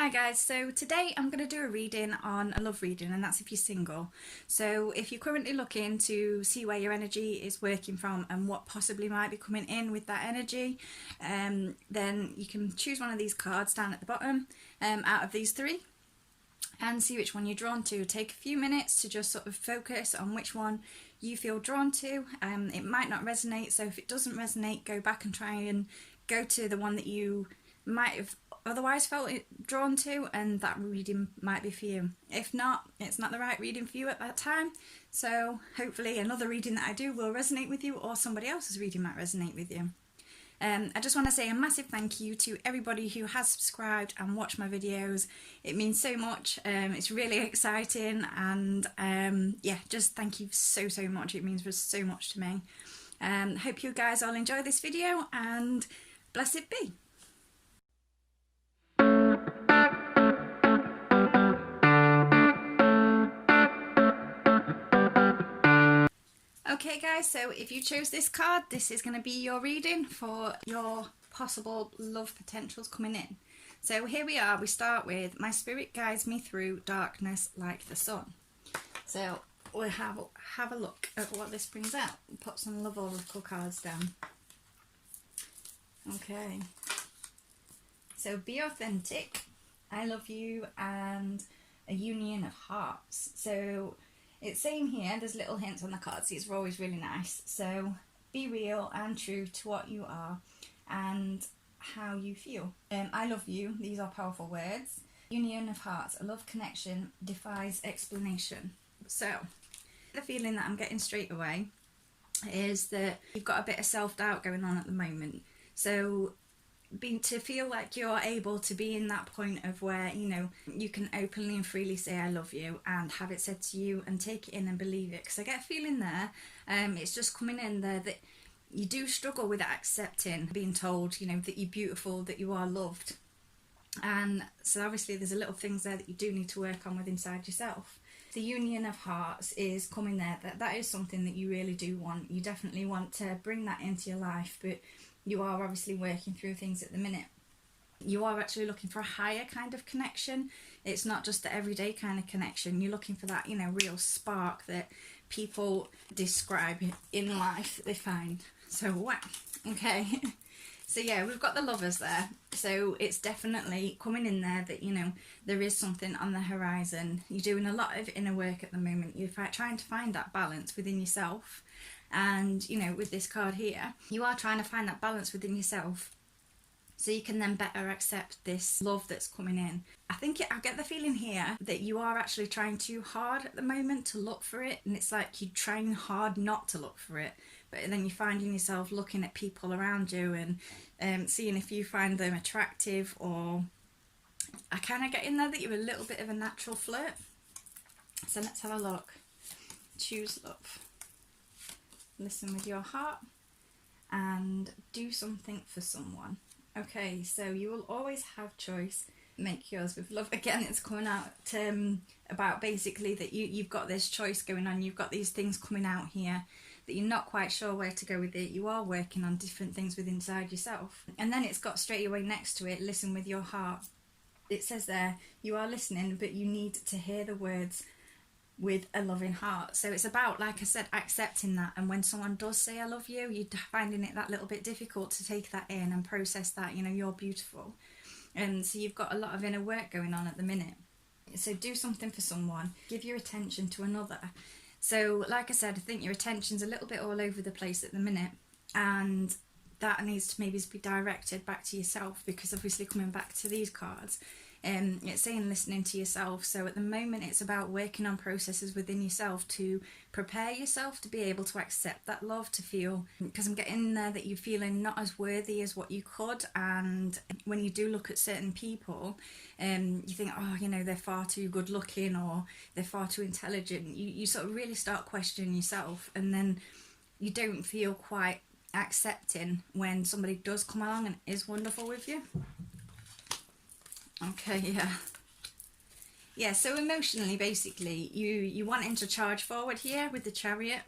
Hi guys, so today I'm going to do a reading on a love reading, and that's if you're single. So if you're currently looking to see where your energy is working from and what possibly might be coming in with that energy, then you can choose one of these cards down at the bottom out of these three and see which one you're drawn to. Take a few minutes to just sort of focus on which one you feel drawn to. It might not resonate, so if it doesn't resonate, go back and try and go to the one that you might have otherwise felt drawn to, and that reading might be for you. If not, it's not the right reading for you at that time, so hopefully another reading that I do will resonate with you, or somebody else's reading might resonate with you. I just want to say a massive thank you to everybody who has subscribed and watched my videos. It means so much. It's really exciting, and yeah, just thank you so much. It means so much to me. Hope you guys all enjoy this video, and bless it be. Okay guys, so if you chose this card, this is going to be your reading for your possible love potentials coming in. So here we are, we start with, my spirit guides me through darkness like the sun. So we'll have a look at what this brings out. Put some love oracle cards down. Okay. So be authentic, I love you, and a union of hearts. So it's saying here, there's little hints on the cards, these are always really nice. So be real and true to what you are and how you feel. I love you, these are powerful words. Union of hearts, a love connection defies explanation. So the feeling that I'm getting straight away is that you've got a bit of self-doubt going on at the moment. So to feel like you're able to be in that point of where, you know, you can openly and freely say I love you and have it said to you and take it in and believe it, because I get a feeling there, it's just coming in there that you do struggle with accepting being told, you know, that you're beautiful, that you are loved. And so obviously there's a little things there that you do need to work on with inside yourself. The union of hearts is coming there, that is something that you really do want. You definitely want to bring that into your life, but you are obviously working through things at the minute. You are actually looking for a higher kind of connection. It's not just the everyday kind of connection. You're looking for that, you know, real spark that people describe in life they find. So wow, okay. So yeah, we've got the lovers there. So it's definitely coming in there that, you know, there is something on the horizon. You're doing a lot of inner work at the moment. You're trying to find that balance within yourself. And, you know, with this card here, you are trying to find that balance within yourself so you can then better accept this love that's coming in. I get the feeling here that you are actually trying too hard at the moment to look for it, and it's like you're trying hard not to look for it, but then you're finding yourself looking at people around you and seeing if you find them attractive, or I kind of get in there that you're a little bit of a natural flirt. So let's have a look. Choose love. Listen with your heart and do something for someone. Okay, so you will always have choice. Make yours with love. Again, it's coming out about basically that you've got this choice going on. You've got these things coming out here that you're not quite sure where to go with it. You are working on different things within inside yourself. And then it's got straight away next to it, listen with your heart. It says there, you are listening, but you need to hear the words with a loving heart. So it's about, like I said, accepting that, and when someone does say I love you, you're finding it that little bit difficult to take that in and process that, you know, you're beautiful. And so you've got a lot of inner work going on at the minute. So do something for someone, give your attention to another. So like I said, I think your attention's a little bit all over the place at the minute, and that needs to maybe be directed back to yourself, because obviously coming back to these cards, it's saying listening to yourself. So at the moment it's about working on processes within yourself to prepare yourself to be able to accept that love, to feel, because I'm getting there that you're feeling not as worthy as what you could. And when you do look at certain people, you think, oh, you know, they're far too good looking, or they're far too intelligent. You sort of really start questioning yourself, and then you don't feel quite accepting when somebody does come along and is wonderful with you. Okay, yeah, so emotionally, basically, you wanting to charge forward here with the Chariot,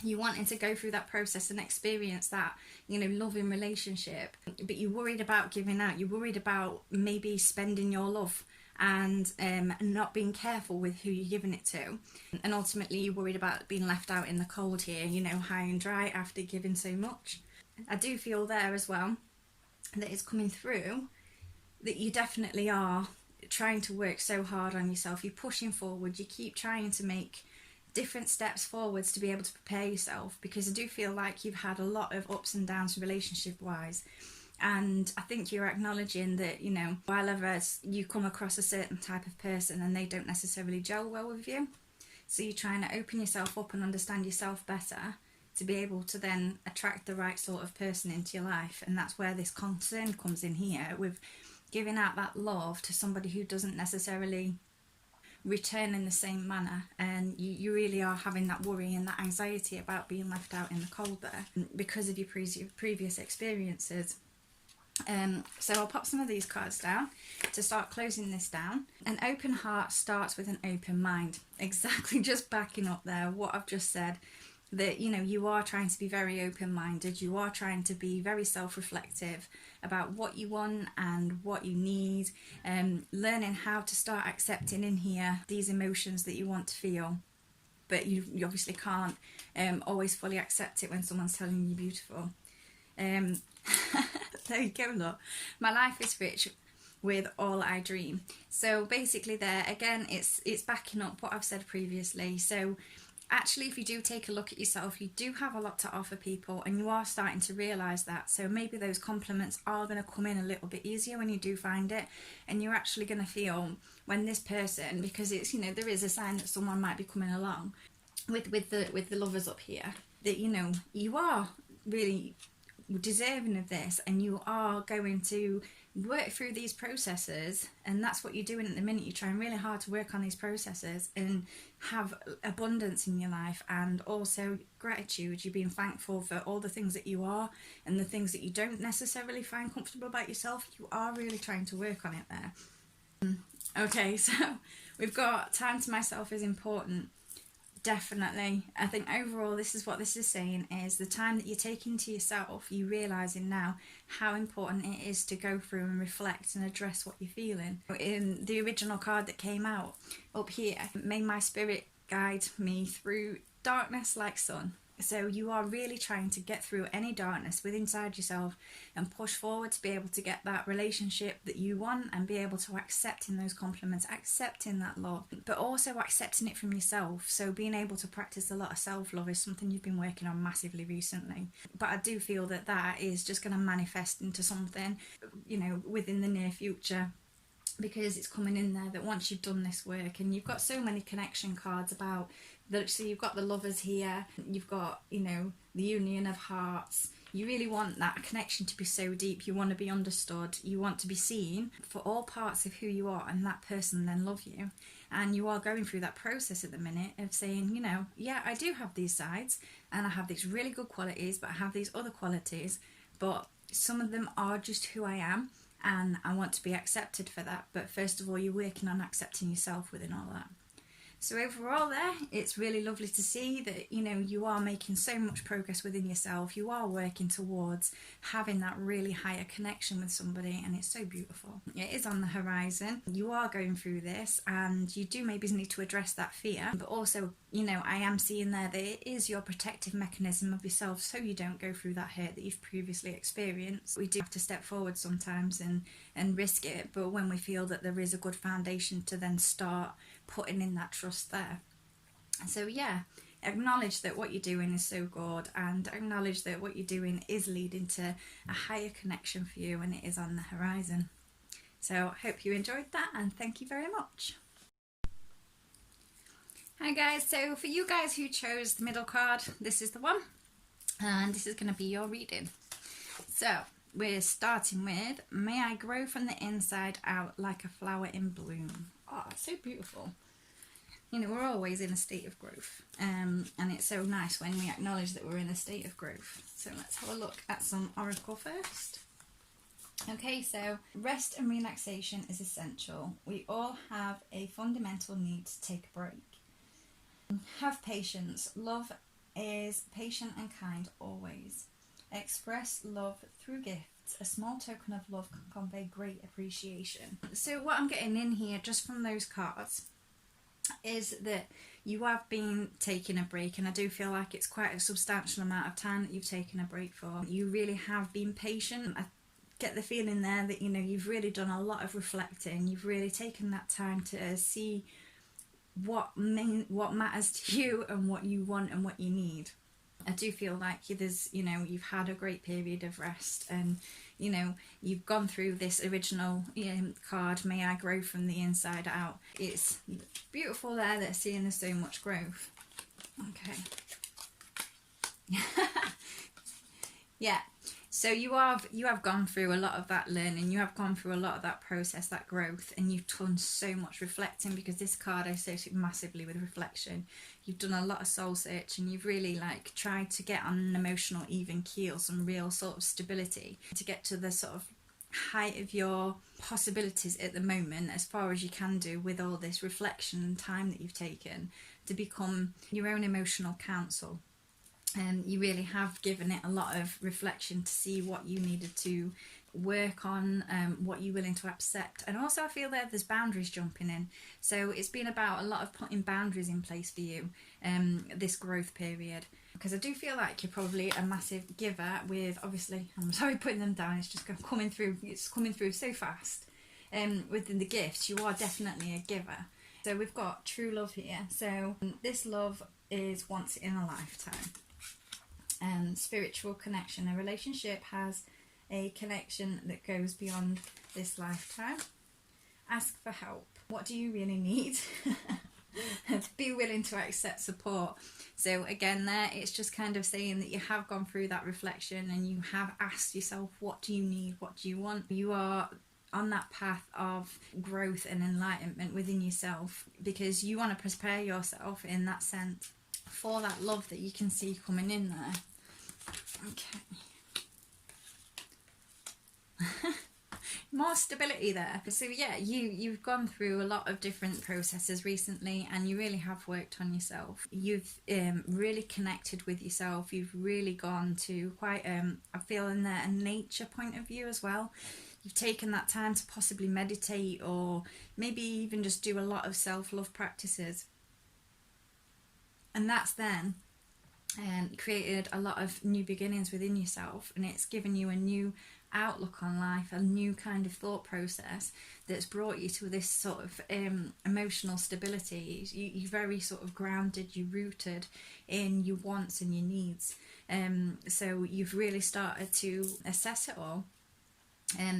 You wanting to go through that process and experience that, you know, loving relationship, but you're worried about giving out. You're worried about maybe spending your love and not being careful with who you're giving it to, and ultimately you're worried about being left out in the cold here, you know, high and dry after giving so much. I do feel there as well that it's coming through that you definitely are trying to work so hard on yourself. You're pushing forward, you keep trying to make different steps forwards to be able to prepare yourself, because I do feel like you've had a lot of ups and downs relationship wise, and I think you're acknowledging that, you know, while others you come across a certain type of person and they don't necessarily gel well with you, so you're trying to open yourself up and understand yourself better to be able to then attract the right sort of person into your life. And that's where this concern comes in here with giving out that love to somebody who doesn't necessarily return in the same manner, and you really are having that worry and that anxiety about being left out in the cold there because of your previous experiences. So I'll pop some of these cards down to start closing this down. An open heart starts with an open mind. Exactly, just backing up there what I've just said, that, you know, you are trying to be very open-minded, you are trying to be very self-reflective about what you want and what you need, learning how to start accepting in here these emotions that you want to feel, but you obviously can't always fully accept it when someone's telling you you're beautiful. There you go, look. My life is rich with all I dream. So basically there, again, it's backing up what I've said previously. So actually, if you do take a look at yourself, you do have a lot to offer people, and you are starting to realise that. So maybe those compliments are going to come in a little bit easier when you do find it, and you're actually going to feel when this person, because it's, you know, there is a sign that someone might be coming along with the lovers up here, that, you know, you are really deserving of this, and you are going to work through these processes, and that's what you're doing at the minute. You're trying really hard to work on these processes and have abundance in your life, and also gratitude. You're being thankful for all the things that you are and the things that you don't necessarily find comfortable about yourself. You are really trying to work on it there. Okay, so we've got time to myself is important. Definitely. I think overall this is what this is saying, is the time that you're taking to yourself, you realising now how important it is to go through and reflect and address what you're feeling. In the original card that came out up here, may my spirit guide me through darkness like sun. So you are really trying to get through any darkness within inside yourself and push forward to be able to get that relationship that you want, and be able to accept in those compliments, accepting that love, but also accepting it from yourself. So being able to practice a lot of self-love is something you've been working on massively recently. But I do feel that that is just going to manifest into something, you know, within the near future, because it's coming in there that once you've done this work, and you've got so many connection cards about that. So you've got the lovers here, you've got, you know, the union of hearts. You really want that connection to be so deep. You want to be understood, you want to be seen for all parts of who you are, and that person then love you. And you are going through that process at the minute of saying, you know, yeah, I do have these sides and I have these really good qualities, but I have these other qualities, but some of them are just who I am, and I want to be accepted for that. But first of all, you're working on accepting yourself within all that. So overall there, it's really lovely to see that, you know, you are making so much progress within yourself. You are working towards having that really higher connection with somebody, and it's so beautiful. It is on the horizon. You are going through this, and you do maybe need to address that fear, but also, you know, I am seeing there that it is your protective mechanism of yourself, so you don't go through that hurt that you've previously experienced. We do have to step forward sometimes and risk it, but when we feel that there is a good foundation to then start putting in that trust there. So yeah, acknowledge that what you're doing is so good, and acknowledge that what you're doing is leading to a higher connection for you, and it is on the horizon. So I hope you enjoyed that, and thank you very much. Hi guys, so for you guys who chose the middle card, this is the one, and this is going to be your reading. So we're starting with, may I grow from the inside out like a flower in bloom. Oh, so beautiful. You know, we're always in a state of growth, and it's so nice when we acknowledge that we're in a state of growth. So let's have a look at some oracle first. Okay, so rest and relaxation is essential. We all have a fundamental need to take a break. Have patience. Love is patient and kind always. Express love through gifts. A small token of love can convey great appreciation. So what I'm getting in here just from those cards is that you have been taking a break, and I do feel like it's quite a substantial amount of time that you've taken a break for. You really have been patient. I get the feeling there that, you know, you've really done a lot of reflecting. You've really taken that time to see what matters to you and what you want and what you need. I do feel like there's, you know, you've had a great period of rest, and, you know, you've gone through this original card, May I Grow from the Inside Out. It's beautiful there that seeing there's so much growth. Okay. Yeah. So you have gone through a lot of that learning, you have gone through a lot of that process, that growth, and you've done so much reflecting, because this card I associate massively with reflection. You've done a lot of soul searching, you've really like tried to get on an emotional even keel, some real sort of stability, to get to the sort of height of your possibilities at the moment, as far as you can do with all this reflection and time that you've taken to become your own emotional counsel. And you really have given it a lot of reflection to see what you needed to work on, what you're willing to accept. And also I feel there's boundaries jumping in. So it's been about a lot of putting boundaries in place for you, this growth period. Because I do feel like you're probably a massive giver with, obviously, I'm sorry putting them down, it's just coming through, it's coming through so fast. Within the gifts, you are definitely a giver. So we've got true love here. So this love is once in a lifetime. Spiritual connection. A relationship has a connection that goes beyond this lifetime. Ask for help. What do you really need? Be willing to accept support. So again there, it's just kind of saying that you have gone through that reflection and you have asked yourself, what do you need, what do you want? You are on that path of growth and enlightenment within yourself, because you want to prepare yourself in that sense for that love that you can see coming in there. Okay. More stability there. So yeah, you've gone through a lot of different processes recently, and you really have worked on yourself. You've really connected with yourself. You've really gone to quite I feel in there a nature point of view as well. You've taken that time to possibly meditate, or maybe even just do a lot of self-love practices. And that's then created a lot of new beginnings within yourself, and it's given you a new outlook on life, a new kind of thought process that's brought you to this sort of emotional stability. You're very sort of grounded, you're rooted in your wants and your needs. So you've really started to assess it all.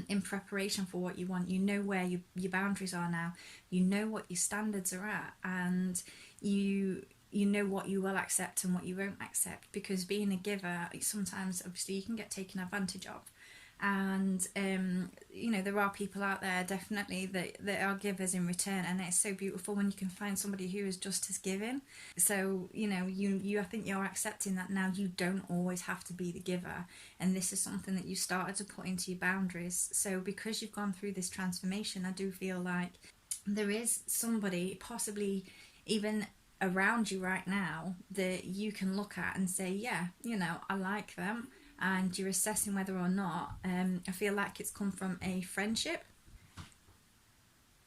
In preparation for what you want. You know where your boundaries are now, you know what your standards are at, and you know what you will accept and what you won't accept, because being a giver, sometimes obviously you can get taken advantage of. And you know, there are people out there definitely that are givers in return, and it's so beautiful when you can find somebody who is just as giving. So you know, you I think you're accepting that now you don't always have to be the giver, and this is something that you started to put into your boundaries. So because you've gone through this transformation, I do feel like there is somebody possibly even around you right now that you can look at and say, yeah, you know, I like them. And you're assessing whether or not, I feel like it's come from a friendship,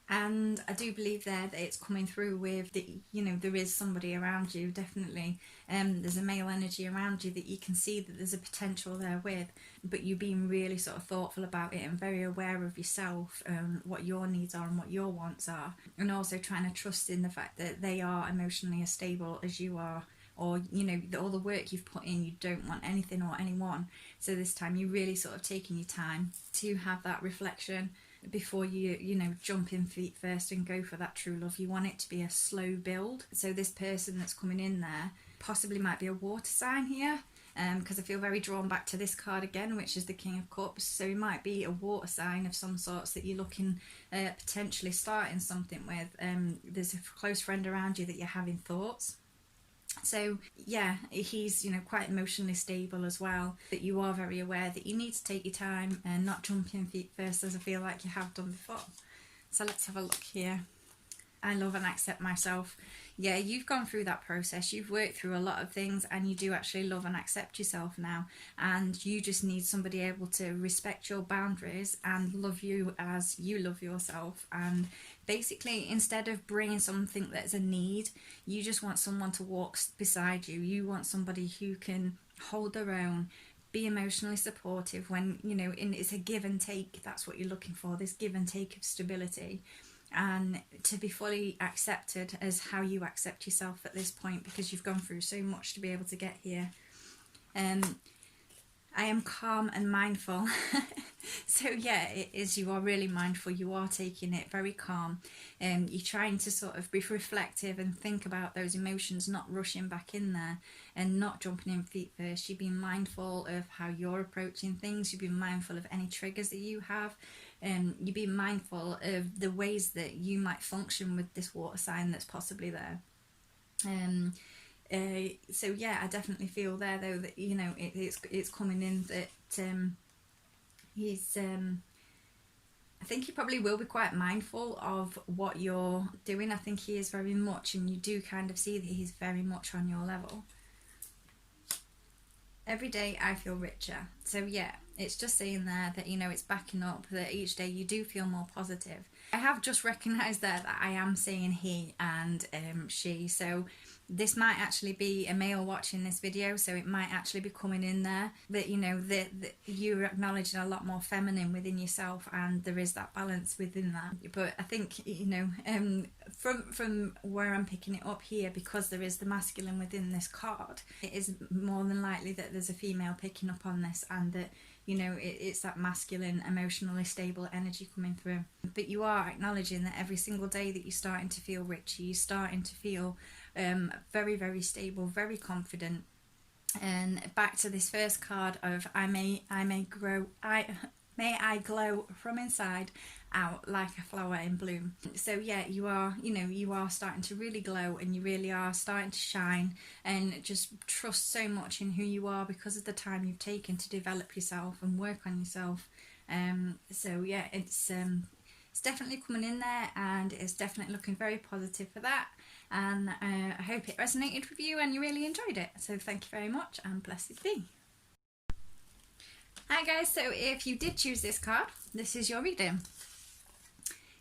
and I do believe there that it's coming through with the, you know, there is somebody around you, definitely. There's a male energy around you that you can see that there's a potential there with, but you being really sort of thoughtful about it and very aware of yourself, what your needs are and what your wants are, and also trying to trust in the fact that they are emotionally as stable as you are. Or, you know, all the work you've put in, you don't want anything or anyone. So this time you're really sort of taking your time to have that reflection before you know, jump in feet first and go for that true love. You want it to be a slow build. So this person that's coming in there possibly might be a water sign here, because I feel very drawn back to this card again, which is the King of Cups. So it might be a water sign of some sorts that you're looking potentially starting something with. There's a close friend around you that you're having thoughts. So yeah, he's, you know, quite emotionally stable as well, but you are very aware that you need to take your time and not jump in feet first, as I feel like you have done before. So let's have a look here. I love and accept myself. yeah, you've gone through that process, you've worked through a lot of things, and you do actually love and accept yourself now, and you just need somebody able to respect your boundaries and love you as you love yourself. And basically, instead of bringing something that's a need, you just want someone to walk beside you. You want somebody who can hold their own, be emotionally supportive when, you know, it's a give and take. That's what you're looking for, this give and take of stability, and to be fully accepted as how you accept yourself at this point, because you've gone through so much to be able to get here. I am calm and mindful. So yeah, it is, you are really mindful, you are taking it very calm, you're trying to sort of be reflective and think about those emotions, not rushing back in there and not jumping in feet first. You're being mindful of how you're approaching things, you're being mindful of any triggers that you have, you're being mindful of the ways that you might function with this water sign that's possibly there. So yeah, I definitely feel there though that, you know, it's coming in that he's I think he probably will be quite mindful of what you're doing. I think he is very much, and you do kind of see that he's very much on your level. Every day I feel richer. So yeah, it's just saying there that, you know, it's backing up that each day you do feel more positive. I have just recognised there that I am saying he and she, so this might actually be a male watching this video, so it might actually be coming in there that, you know, that you're acknowledging a lot more feminine within yourself, and there is that balance within that. But I think, you know, from where I'm picking it up here, because there is the masculine within this card, it is more than likely that there's a female picking up on this, and that, you know, it's that masculine, emotionally stable energy coming through. But you are acknowledging that every single day that you're starting to feel richer, you're starting to feel very, very stable, very confident. And back to this first card of may I glow from inside out like a flower in bloom. So yeah, you are, you know, you are starting to really glow, and you really are starting to shine, and just trust so much in who you are because of the time you've taken to develop yourself and work on yourself. So yeah, it's definitely coming in there, and it's definitely looking very positive for that. And I hope it resonated with you and you really enjoyed it. So thank you very much, and blessed be. Hi guys, so if you did choose this card, this is your reading.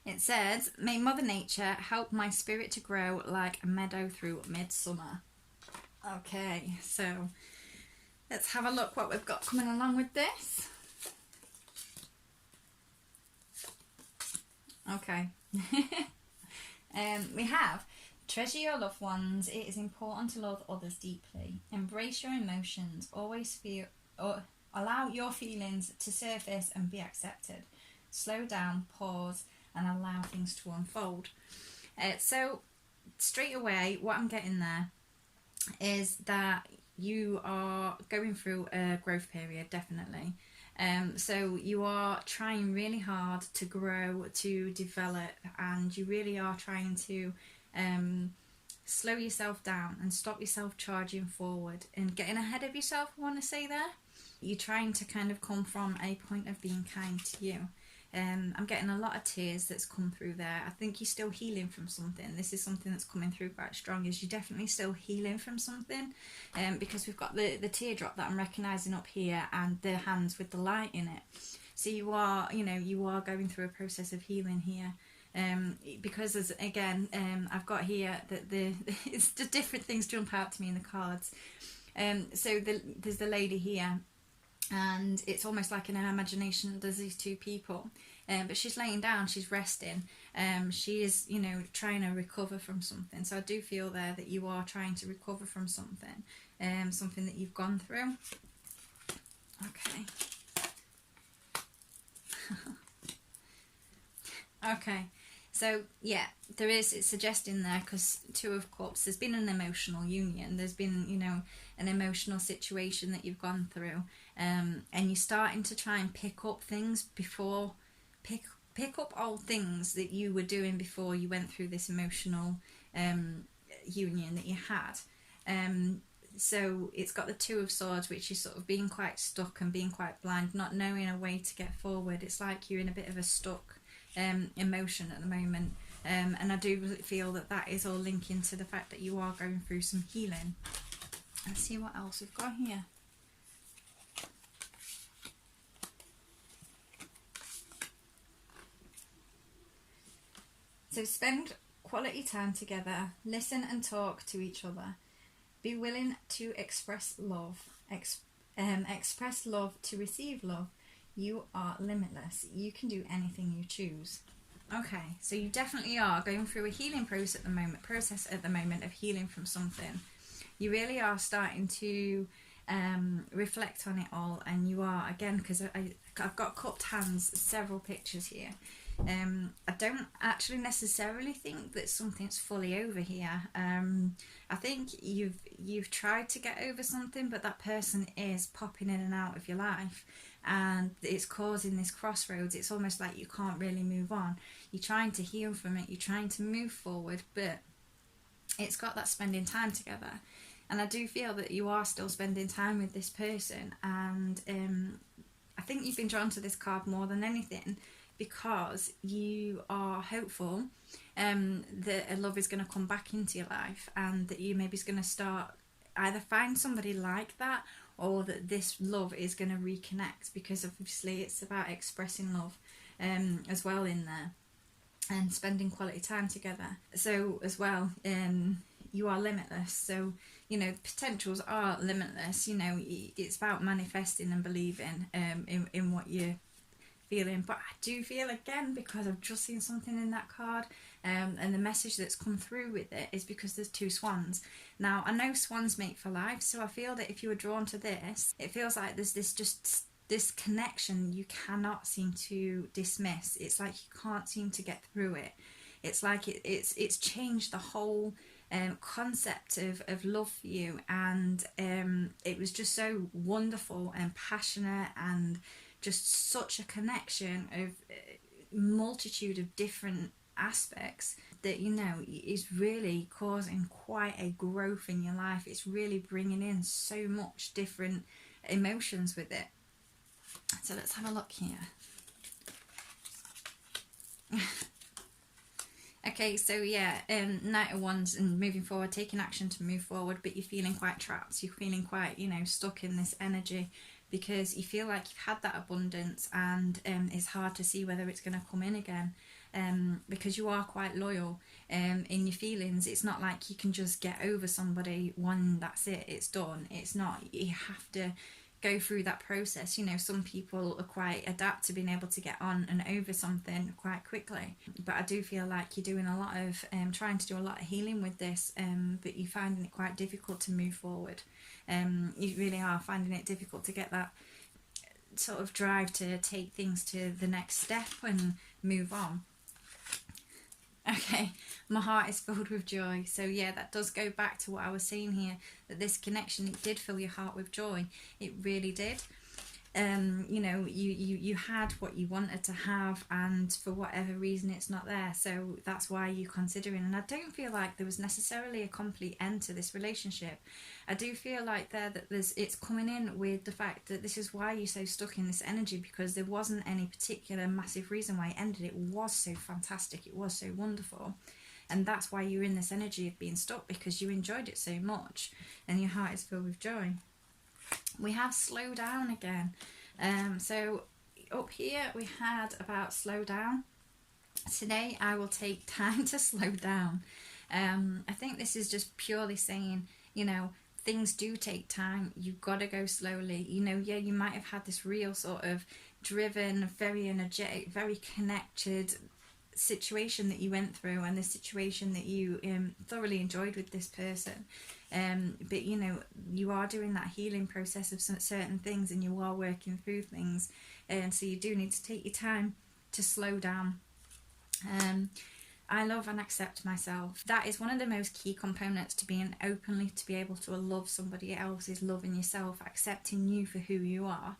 It says, may Mother Nature help my spirit to grow like a meadow through midsummer. Okay, so let's have a look what we've got coming along with this. Okay. We have, treasure your loved ones. It is important to love others deeply. Embrace your emotions. Always feel, or allow your feelings to surface and be accepted. Slow down, pause, and allow things to unfold. So straight away, what I'm getting there is that you are going through a growth period, definitely. So you are trying really hard to grow, to develop, and you really are trying to slow yourself down and stop yourself charging forward and getting ahead of yourself, I want to say there. You're trying to kind of come from a point of being kind to you. I'm getting a lot of tears that's come through there. I think you're still healing from something. This is something that's coming through quite strong, is you're definitely still healing from something, because we've got the teardrop that I'm recognising up here and the hands with the light in it. So you are, you know, you are going through a process of healing here. Because as again, I've got here that it's the different things jump out to me in the cards. So there's the lady here, and it's almost like in her imagination there's these two people, but she's laying down, she's resting, she is, you know, trying to recover from something. So I do feel there that you are trying to recover from something, something that you've gone through. Okay. Okay, so yeah, there is, it's suggesting there, because Two of Cups, there's been an emotional union, there's been, you know, an emotional situation that you've gone through, and you're starting to try and pick up things before, pick up old things that you were doing before you went through this emotional union that you had. So it's got the Two of Swords, which is sort of being quite stuck and being quite blind, not knowing a way to get forward. It's like you're in a bit of a stuck emotion at the moment. And I do feel that that is all linking to the fact that you are going through some healing. Let's see what else we've got here. So spend quality time together, listen and talk to each other, be willing to express love, express love to receive love. You are limitless. You can do anything you choose. Okay, so you definitely are going through a healing process at the moment of healing from something. You really are starting to reflect on it all, and you are, again, because I've got cupped hands, several pictures here. I don't actually necessarily think that something's fully over here. I think you've tried to get over something, but that person is popping in and out of your life, and it's causing this crossroads. It's almost like you can't really move on. You're trying to heal from it, you're trying to move forward, but it's got that spending time together. And I do feel that you are still spending time with this person, and I think you've been drawn to this card more than anything because you are hopeful that a love is going to come back into your life, and that you maybe is going to start either find somebody like that, or that this love is going to reconnect, because obviously it's about expressing love as well in there, and spending quality time together. So as well, you are limitless. So, you know, potentials are limitless. You know, it's about manifesting and believing in what you're feeling. But I do feel, again, because I've just seen something in that card, and the message that's come through with it is because there's two swans. Now, I know swans mate for life, so I feel that if you were drawn to this, it feels like there's this connection you cannot seem to dismiss. It's like you can't seem to get through it. It's like it's changed the whole concept of love for you, and it was just so wonderful and passionate, and just such a connection of multitude of different aspects that, you know, is really causing quite a growth in your life. It's really bringing in so much different emotions with it. So let's have a look here. Okay, so yeah, Knight of Wands, and moving forward, taking action to move forward, but you're feeling quite trapped. You're feeling quite, you know, stuck in this energy, because you feel like you've had that abundance, and it's hard to see whether it's going to come in again, because you are quite loyal in your feelings. It's not like you can just get over somebody one, that's it, it's done. It's not. You have to go through that process. You know, some people are quite adept to being able to get on and over something quite quickly, but I do feel like you're doing a lot of trying to do a lot of healing with this, but you're finding it quite difficult to move forward. You really are finding it difficult to get that sort of drive to take things to the next step and move on. Okay, my heart is filled with joy. So yeah, that does go back to what I was saying here, that this connection, it did fill your heart with joy. It really did. You know, you had what you wanted to have, and for whatever reason it's not there, so that's why you're considering. And I don't feel like there was necessarily a complete end to this relationship. I do feel like that it's coming in with the fact that this is why you're so stuck in this energy, because there wasn't any particular massive reason why it ended. It was so fantastic, it was so wonderful, and that's why you're in this energy of being stuck, because you enjoyed it so much and your heart is filled with joy. We have slow down again. So up here we had about slow down. Today I will take time to slow down. I think this is just purely saying, you know, things do take time. You've got to go slowly. You know, yeah, you might have had this real sort of driven, very energetic, very connected situation that you went through, and the situation that you thoroughly enjoyed with this person, but you know, you are doing that healing process of certain things, and you are working through things, and so you do need to take your time to slow down. I love and accept myself. That is one of the most key components to being openly to be able to love somebody else, is loving yourself, accepting you for who you are.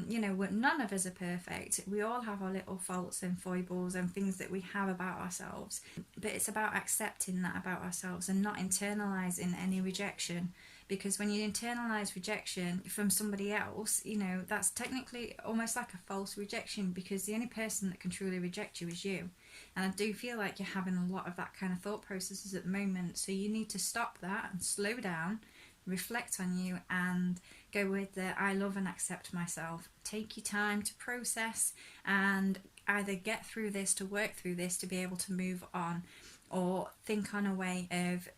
You know, none of us are perfect. We all have our little faults and foibles and things that we have about ourselves, but it's about accepting that about ourselves and not internalizing any rejection, because when you internalize rejection from somebody else, you know, that's technically almost like a false rejection, because the only person that can truly reject you is you. And I do feel like you're having a lot of that kind of thought processes at the moment, so you need to stop that and slow down, reflect on you, and go with the I love and accept myself. Take your time to process and either get through this, to work through this, to be able to move on, or think on a way of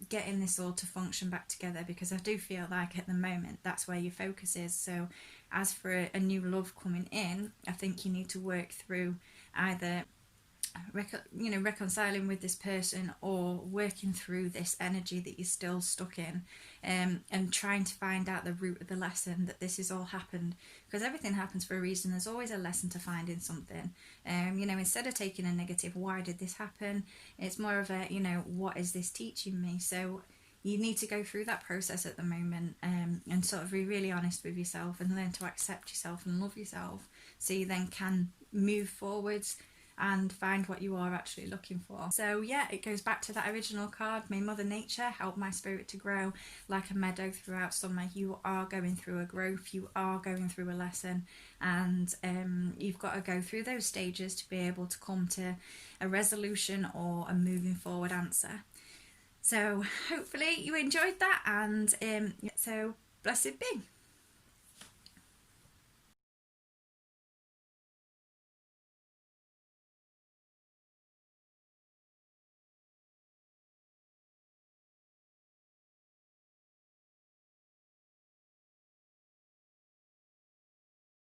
getting this all to function back together, because I do feel like at the moment that's where your focus is. So as for a new love coming in, I think you need to work through either reconciling with this person, or working through this energy that you're still stuck in, and trying to find out the root of the lesson that this has all happened, because everything happens for a reason. There's always a lesson to find in something. Instead of taking a negative, why did this happen, it's more of a, what is this teaching me? So you need to go through that process at the moment, and sort of be really honest with yourself and learn to accept yourself and love yourself, so you then can move forwards and find what you are actually looking for. So yeah, it goes back to that original card. May Mother Nature help my spirit to grow like a meadow throughout summer. You are going through a growth, you are going through a lesson, and you've got to go through those stages to be able to come to a resolution or a moving forward answer. So hopefully you enjoyed that, and so blessed be.